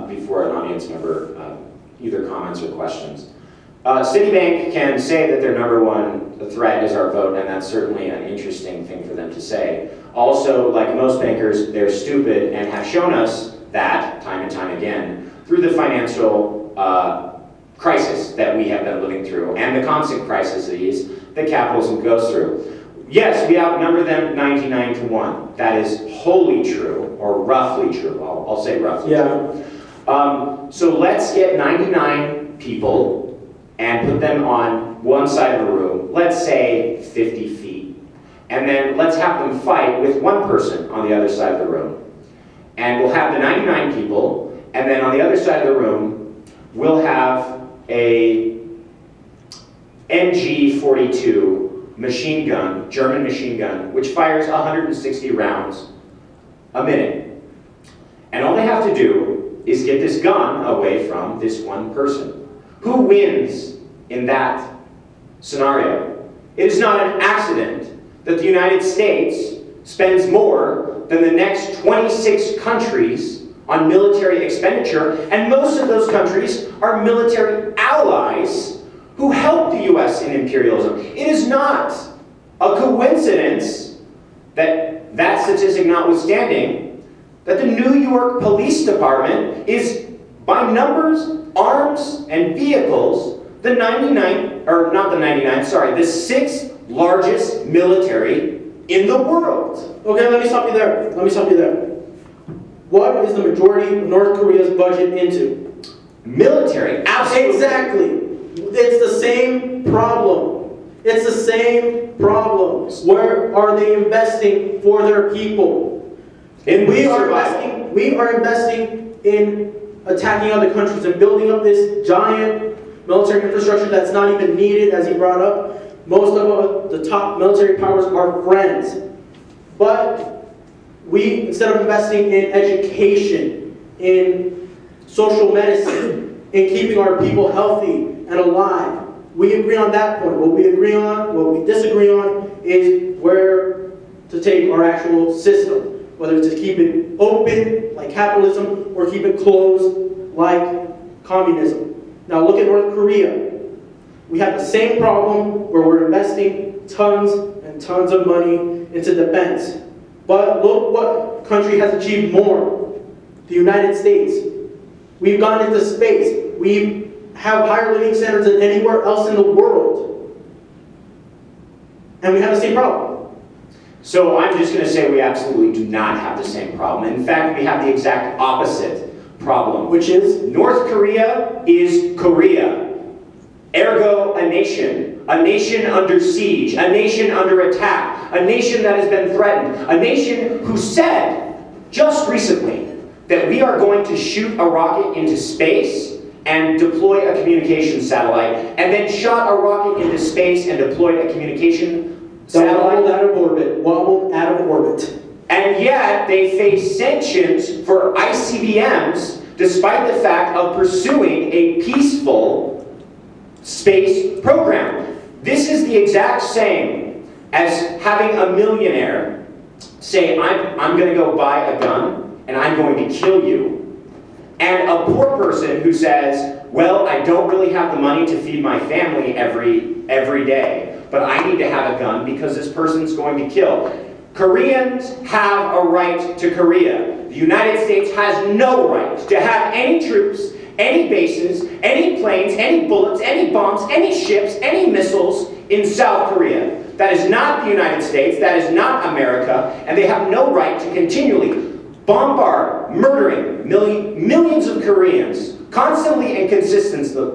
Speaker 5: before an audience member either comments or questions. Citibank can say that their number one threat is our vote, and that's certainly an interesting thing for them to say. Also, like most bankers, they're stupid and have shown us that time and time again through the financial crisis that we have been living through and the constant crises that capitalism goes through. Yes, we outnumber them 99 to 1. That is wholly true, or roughly true. I'll say roughly true. So let's get 99 people and put them on one side of the room, let's say 50 feet. And then let's have them fight with one person on the other side of the room. And we'll have the 99 people, and then on the other side of the room, we'll have a NG-42 machine gun, German machine gun, which fires 160 rounds a minute. And all they have to do is get this gun away from this one person. Who wins in that scenario? It is not an accident that the United States spends more than the next 26 countries on military expenditure, and most of those countries are military allies who help the US in imperialism. It is not a coincidence that, that statistic notwithstanding, that the New York Police Department is, by numbers, arms, and vehicles, the 6th largest military in the world.
Speaker 1: Okay, let me stop you there. Let me stop you there. What is the majority of North Korea's budget into?
Speaker 5: Military, absolutely.
Speaker 1: Exactly. It's the same problem. It's the same problem. Where are they investing for their people?
Speaker 5: And
Speaker 1: we are investing in attacking other countries and building up this giant military infrastructure that's not even needed, as he brought up. Most of the top military powers are friends. But we, instead of investing in education, in social medicine, in keeping our people healthy and alive, we agree on that point. What we disagree on is where to take our actual system. Whether it's to keep it open, like capitalism, or keep it closed, like communism. Now look at North Korea. We have the same problem where we're investing tons and tons of money into defense. But look what country has achieved more. The United States. We've gone into space. We have higher living standards than anywhere else in the world. And we have the same problem.
Speaker 5: So I'm just going to say we absolutely do not have the same problem. In fact, we have the exact opposite problem.
Speaker 1: Which is?
Speaker 5: North Korea is Korea. Ergo, a nation under siege, a nation under attack, a nation that has been threatened, a nation who said just recently that we are going to shoot a rocket into space and deploy a communication satellite, and then shot a rocket into space and deployed a communication satellite.
Speaker 1: Wobbled out of orbit.
Speaker 5: And yet they face sanctions for ICBMs despite the fact of pursuing a peaceful space program. This is the exact same as having a millionaire say, I'm going to go buy a gun and I'm going to kill you. And a poor person who says, well, I don't really have the money to feed my family every day, but I need to have a gun because this person's going to kill. Koreans have a right to Korea. The United States has no right to have any troops, any bases, any planes, any bullets, any bombs, any ships, any missiles in South Korea. That is not the United States, that is not America, and they have no right to continually bombard, murdering millions of Koreans, constantly and consistently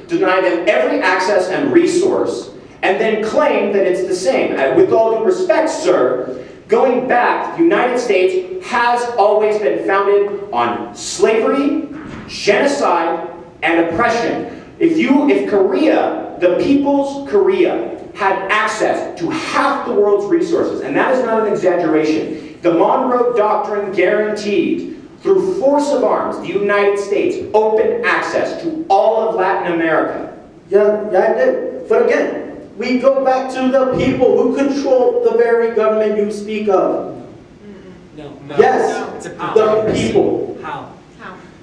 Speaker 5: deny them every access and resource, and then claim that it's the same. With all due respect, sir, going back, the United States has always been founded on slavery, genocide, and oppression. If Korea, the people's Korea, had access to half the world's resources, and that is not an exaggeration, the Monroe Doctrine guaranteed, through force of arms, the United States open access to all of Latin America.
Speaker 1: Yeah, it did. But again, we go back to the people who control the very government you speak of.
Speaker 3: No.
Speaker 1: Yes, the people.
Speaker 3: How?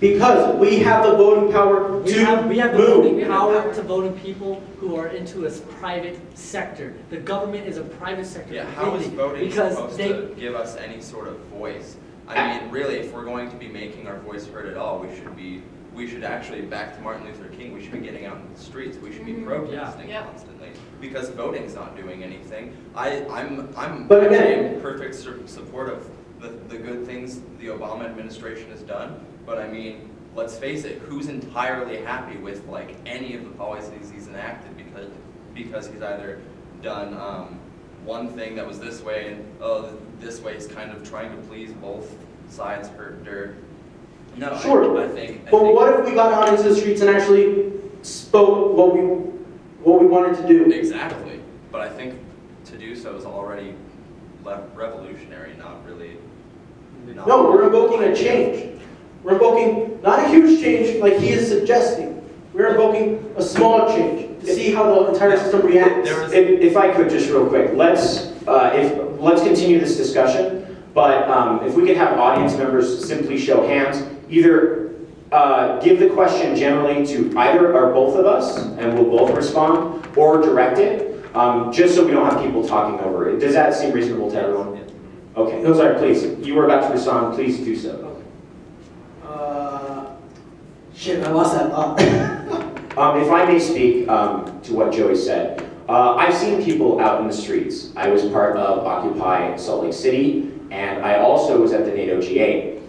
Speaker 1: Because we have the voting power
Speaker 3: We
Speaker 1: to
Speaker 3: have the
Speaker 1: move.
Speaker 3: voting power to vote in people who are into a private sector. The government is a private sector.
Speaker 7: Yeah, how is voting
Speaker 3: because
Speaker 7: supposed to give us any sort of voice? I mean, really, if we're going to be making our voice heard at all, we should actually, back to Martin Luther King, we should be getting out in the streets. We should be protesting constantly because voting's not doing anything. I'm in perfect support of the good things the Obama administration has done, but I mean, let's face it, who's entirely happy with like any of the policies he's enacted because he's either done one thing that was this way and this way is kind of trying to please both sides or no.
Speaker 1: Sure.
Speaker 7: I think
Speaker 1: But what if we got out into the streets and actually spoke what we what we wanted to do.
Speaker 7: Exactly, but I think to do so is already revolutionary, not really.
Speaker 1: No, we're invoking a change. We're invoking not a huge change like he is suggesting. We're invoking a small change to see how the entire system reacts.
Speaker 5: If I could just real quick, let's continue this discussion, but if we could have audience members simply show hands, either give the question generally to either or both of us, and we'll both respond, or direct it, just so we don't have people talking over it. Does that seem reasonable to everyone? Okay, no, sorry, please. You were about to respond, please do so.
Speaker 1: Shit, I lost that thought.
Speaker 5: If I may speak to what Joey said, I've seen people out in the streets. I was part of Occupy Salt Lake City, and I also was at the NATO G8.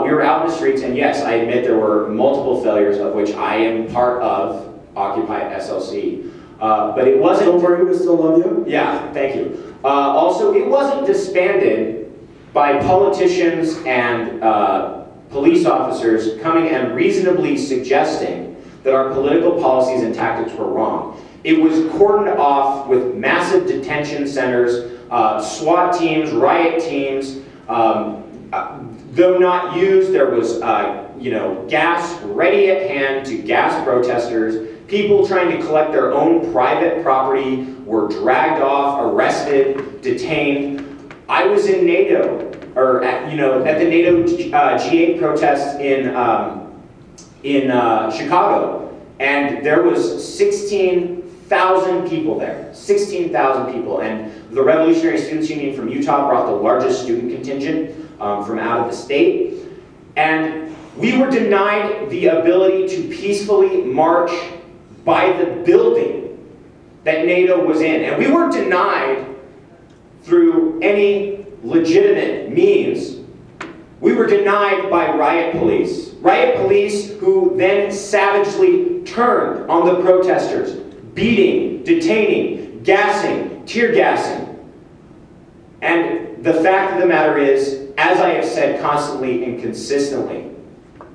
Speaker 5: We were out in the streets, and yes, I admit there were multiple failures, of which I am part of Occupy SLC. But it wasn't...
Speaker 1: Don't worry, we still love you.
Speaker 5: Yeah, thank you. Also, it wasn't disbanded by politicians and police officers coming and reasonably suggesting that our political policies and tactics were wrong. It was cordoned off with massive detention centers, SWAT teams, riot teams. Though not used, there was gas ready at hand to gas protesters. People trying to collect their own private property were dragged off, arrested, detained. I was in NATO, or at the NATO G8 protests in Chicago, and there was 16,000 people there, 16,000 people, and the Revolutionary Students Union from Utah brought the largest student contingent from out of the state, and we were denied the ability to peacefully march by the building that NATO was in, and we were denied through any legitimate means. We were denied by riot police who then savagely turned on the protesters, beating, detaining, gassing, tear gassing. And the fact of the matter is, as I have said constantly and consistently,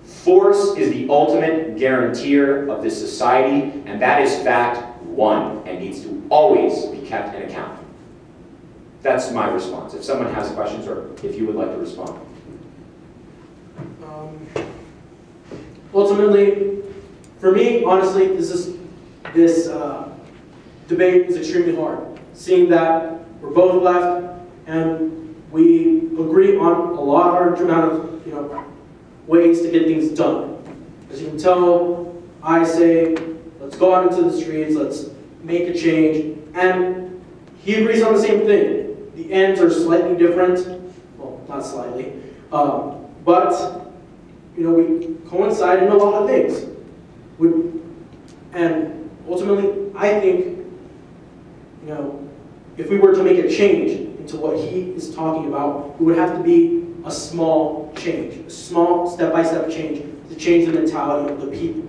Speaker 5: force is the ultimate guarantor of this society, and that is fact one, and needs to always be kept in account. That's my response. If someone has questions, or if you would like to respond.
Speaker 1: Ultimately, for me, honestly, this debate is extremely hard. Seeing that we're both left and we agree on a large amount of ways to get things done. As you can tell, I say, let's go out into the streets, let's make a change, and he agrees on the same thing. The ends are slightly different, well, not slightly, but we coincide in a lot of things. And ultimately, I think, if we were to make a change into what he is talking about, it would have to be a small change, a small step-by-step change to change the mentality of the people.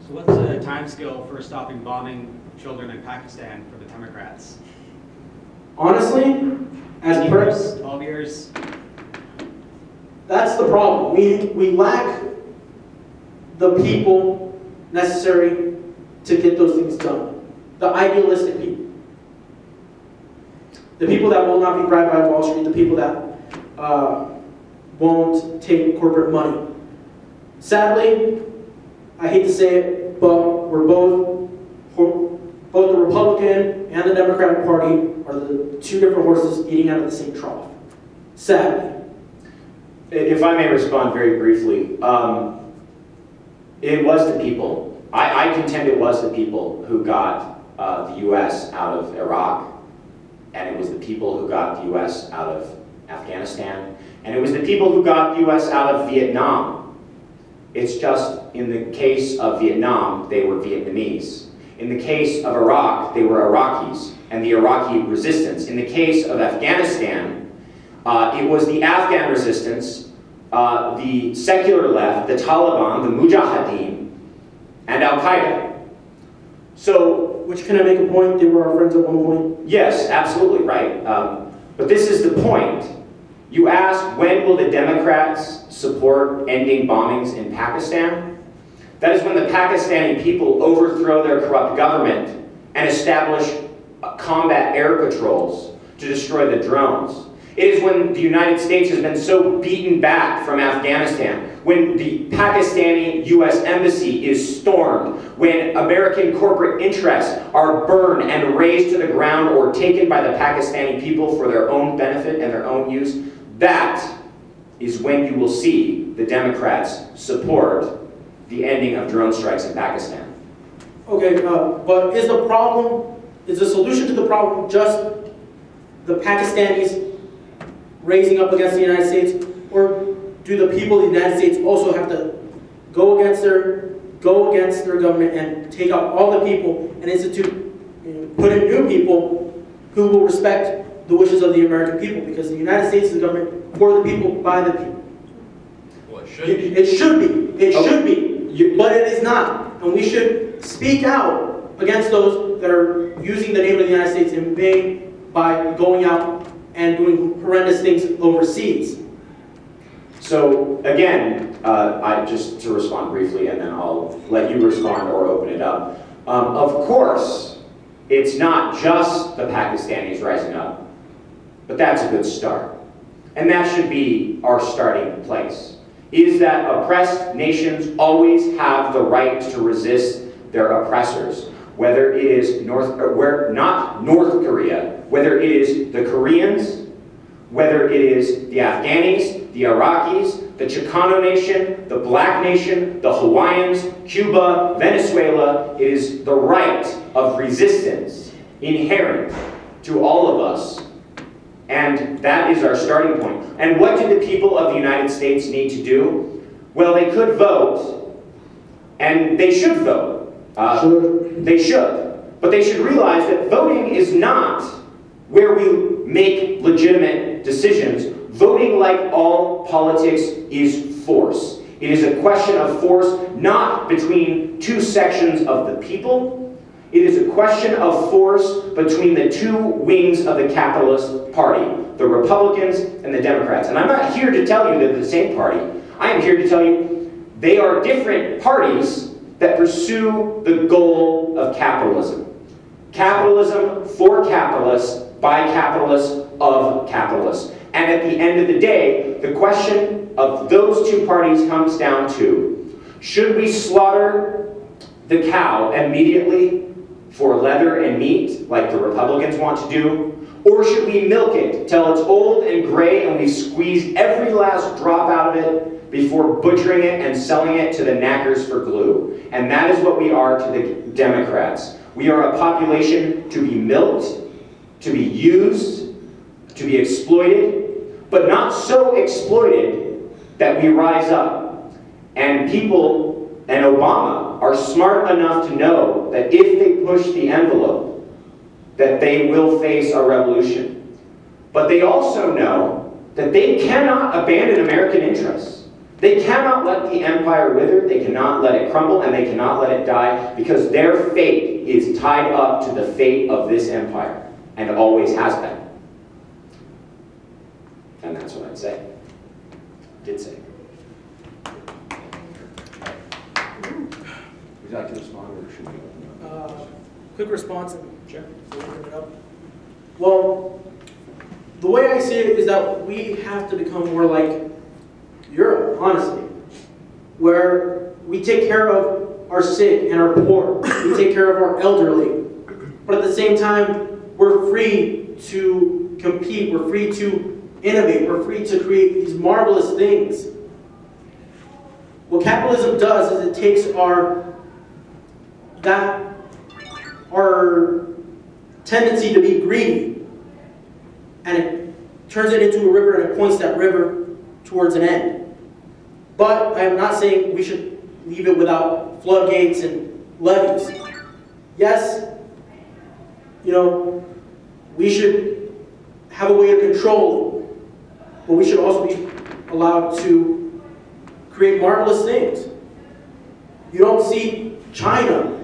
Speaker 8: So what's the timescale for stopping bombing children in Pakistan for the Democrats?
Speaker 1: Honestly, as
Speaker 8: 12 years?
Speaker 1: That's the problem. We lack the people necessary to get those things done. The idealistic people. The people that will not be bribed by Wall Street, the people that won't take corporate money. Sadly, I hate to say it, but we're both the Republican and the Democratic Party are the two different horses eating out of the same trough. Sadly.
Speaker 5: If I may respond very briefly, it was the people. I contend it was the people who got the U.S. out of Iraq, and it was the people who got the U.S. out of Afghanistan, and it was the people who got the U.S. out of Vietnam. It's just, in the case of Vietnam, they were Vietnamese. In the case of Iraq, they were Iraqis, and the Iraqi resistance. In the case of Afghanistan, it was the Afghan resistance, the secular left, the Taliban, the Mujahideen, and Al-Qaeda. So,
Speaker 1: which, can I make a point? They were our friends at one point?
Speaker 5: Yes, absolutely, right. But this is the point. You ask, when will the Democrats support ending bombings in Pakistan? That is when the Pakistani people overthrow their corrupt government and establish combat air patrols to destroy the drones. It is when the United States has been so beaten back from Afghanistan, when the Pakistani U.S. embassy is stormed, when American corporate interests are burned and razed to the ground or taken by the Pakistani people for their own benefit and their own use. That is when you will see the Democrats support the ending of drone strikes in Pakistan.
Speaker 1: Okay, but is the solution to the problem just the Pakistanis raising up against the United States, or do the people of the United States also have to go against their government and take out all the people and put in new people who will respect the wishes of the American people? Because the United States is a government for the people, by the people.
Speaker 7: Well, it should be.
Speaker 1: It should be. It should be. But it is not. And we should speak out against those that are using the name of the United States in vain by going out and doing horrendous things overseas.
Speaker 5: So again, just to respond briefly, and then I'll let you respond or open it up. Of course, it's not just the Pakistanis rising up, but that's a good start. And that should be our starting place. Is that oppressed nations always have the right to resist their oppressors, whether it is not North Korea, whether it is the Koreans, whether it is the Afghanis, the Iraqis, the Chicano nation, the Black nation, the Hawaiians, Cuba, Venezuela. It is the right of resistance inherent to all of us. And that is our starting point. And what do the people of the United States need to do? Well, they could vote, and they should vote. They should. But they should realize that voting is not where we make legitimate decisions. Voting, like all politics, is force. It is a question of force not between two sections of the people. It is a question of force between the two wings of the capitalist party, the Republicans and the Democrats. And I'm not here to tell you they're the same party. I am here to tell you they are different parties that pursue the goal of capitalism. Capitalism for capitalists, by capitalists, of capitalists. And at the end of the day, the question of those two parties comes down to, should we slaughter the cow immediately for leather and meat, like the Republicans want to do? Or should we milk it till it's old and gray and we squeeze every last drop out of it before butchering it and selling it to the knackers for glue? And that is what we are to the Democrats. We are a population to be milked, to be used, to be exploited, but not so exploited that we rise up. And people and Obama are smart enough to know that if they push the envelope, that they will face a revolution. But they also know that they cannot abandon American interests. They cannot let the empire wither, they cannot let it crumble, and they cannot let it die, because their fate is tied up to the fate of this empire, and always has been. And that's what I'd say. Did say. Would you like to respond, or should we open it up?
Speaker 1: Quick response.
Speaker 5: Sure.
Speaker 1: Well, the way I see it is that we have to become more like Europe, honestly, where we take care of our sick and our poor, we take care of our elderly, but at the same time, we're free to compete, we're free to innovate, we're free to create these marvelous things. What capitalism does is it takes our tendency to be greedy, and it turns it into a river, and it points that river towards an end. But I am not saying we should leave it without floodgates and levees. Yes, we should have a way to control it, but we should also be allowed to create marvelous things. You don't see China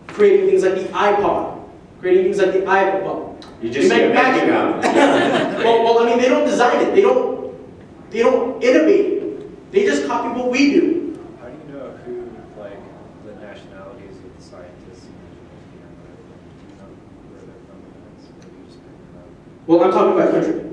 Speaker 1: creating things like the iPod, creating things like the iPod.
Speaker 5: You just see it making up.
Speaker 1: well, I mean, they don't design it. They don't innovate it. They just copy what we do.
Speaker 9: How do you know who
Speaker 6: like the nationalities of the scientists and engineers here, but do you know where they're from? Or you just pick them up?
Speaker 1: Well, I'm talking about country,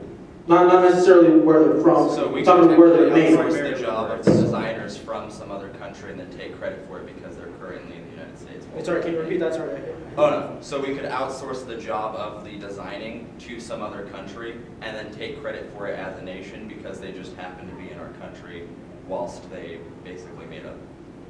Speaker 1: not necessarily where they're from.
Speaker 7: So we
Speaker 1: I'm talking
Speaker 7: can
Speaker 1: where they're made.
Speaker 7: outsource the job of the designers from some other country and then take credit for it because they're currently in the United States.
Speaker 1: Sorry, can you repeat that? Sorry.
Speaker 7: Oh no, so we could outsource the job of the designing to some other country and then take credit for it as a nation because they just happen to be in our country whilst they basically made up.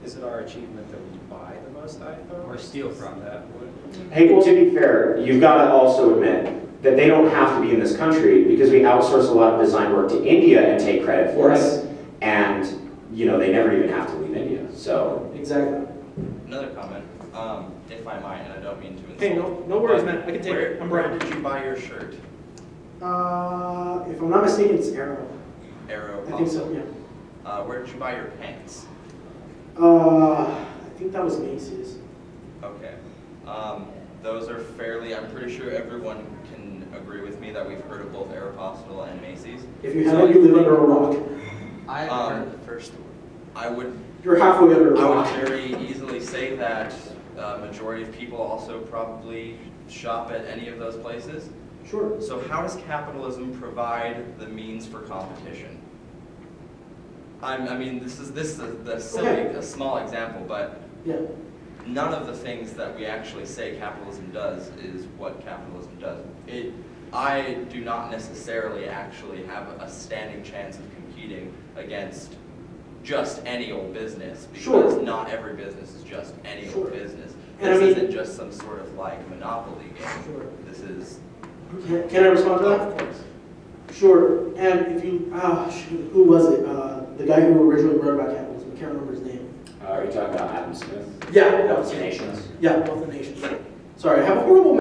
Speaker 6: Is it our achievement that we buy the most iPhones?
Speaker 8: Or steal from
Speaker 6: that would?
Speaker 5: Hey, to be fair, you've got to also admit that they don't have to be in this country because we outsource a lot of design work to India and take credit for it. And, you know, they never even have to leave India, so.
Speaker 1: Exactly.
Speaker 7: Another comment, if I might, and I don't mean to insult.
Speaker 1: Hey, no worries, man. I can take it. I'm
Speaker 7: Where
Speaker 1: Brian.
Speaker 7: did you buy your shirt?
Speaker 1: If I'm not mistaken, it's Arrow.
Speaker 7: Arrow.
Speaker 1: I think so, yeah.
Speaker 7: Where did you buy your pants?
Speaker 1: I think that was Macy's.
Speaker 7: Okay. Those are fairly, I'm pretty sure everyone can agree with me that we've heard of both Aeropostale and Macy's.
Speaker 1: If you haven't, you live under a rock.
Speaker 6: I haven't heard of the first one.
Speaker 7: I would
Speaker 1: You're halfway under a
Speaker 7: I
Speaker 1: rock.
Speaker 7: would very easily say that majority of people also probably shop at any of those places.
Speaker 1: Sure.
Speaker 7: So how does capitalism provide the means for competition? I mean, this is a small example, but
Speaker 1: Yeah.
Speaker 7: none of the things that we actually say capitalism does is what capitalism does. I do not necessarily actually have a standing chance of competing against just any old business because
Speaker 1: Sure.
Speaker 7: not every business is just any
Speaker 1: Sure.
Speaker 7: old business.
Speaker 1: And I
Speaker 7: This
Speaker 1: mean-
Speaker 7: isn't just some sort of like monopoly game.
Speaker 1: Sure.
Speaker 7: This is.
Speaker 1: Can I respond to that?
Speaker 7: Of course.
Speaker 1: Sure. And if you, who was it? The guy who originally wrote about capitalism. I can't remember his name.
Speaker 5: Are you talking about Adam Smith?
Speaker 1: Yeah.
Speaker 5: Wealth of Nations?
Speaker 1: Yeah, Wealth of Nations. Sorry, I have a horrible